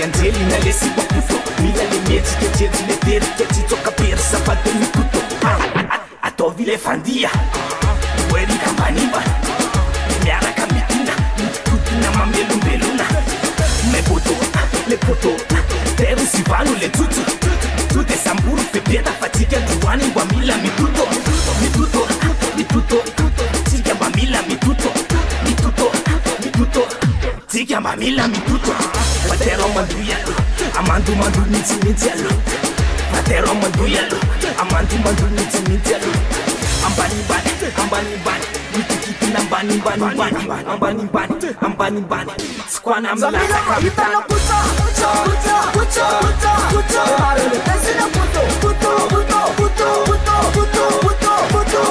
anjely na le sipapoto mila le metsika jejo le terika tsitsoka persa fate mikoto ataovy le fandia oerika ambanimbana miaraka midina mitikotina mamelombelona me poto le poto tero sivano le tutu tute samburu pepeta fatika droany mba mila mituto mituto mituto tika mba mila mituto mituto mituto tika mba mila mituto fatero manduyalo amandu nitsi alo fatero manduyalo amandu nitsi alo ambani bani mitikiti ambani bani skwana mlata kapitana puta harele tesina puto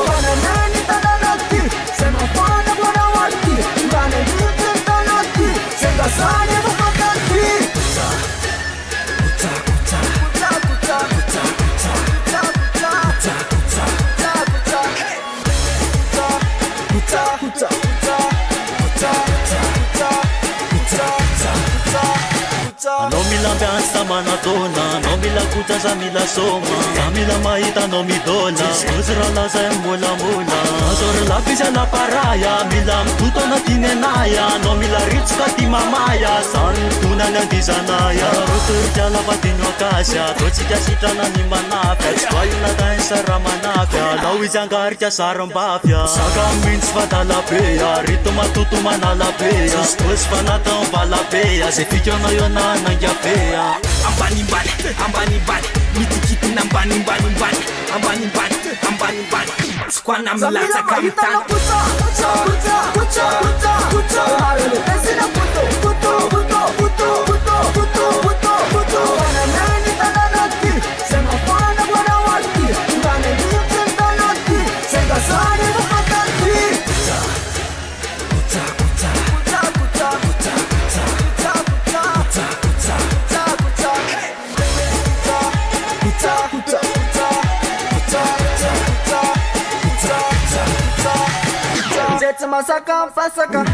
bananani tananati sema fana bwana wati bananani tananati senga sane mukakanti Nomila mbiansa manatona nomila kuta samila soma samila maita nomidola usra sa mula azor la pisa la paraya mila mtuto na tinenaya nomila ritska ti mamaya santuna na disanaya rutur jala patino kasya tochika sitana ni manafya swalna dansa ramanafya lawi jangarja sarambafya sagamin svatala beya ritma tutuma nala beya stos fanatan vala beya se fikona yona nangyapea ambani bani mitikiti na ambani bani skwana mlata kapitana puta harele tesina puto bananani tananati sema fana bwana wati bananani tananati senga sane mukakanti Jets masaka fasaka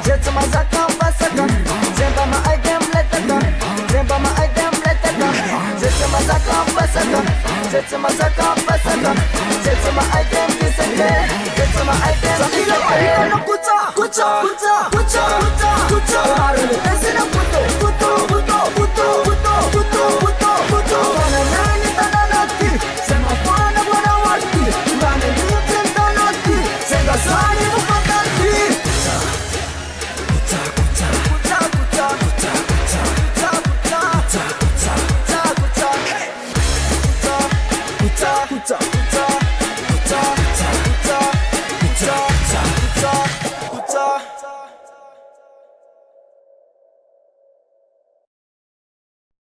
Jets masaka fasaka Zemba ma item letaka Zemba ma item letaka Jets masaka fasaka Jets masaka fasaka Jets ma item kisake Jets ma item kisake Kucha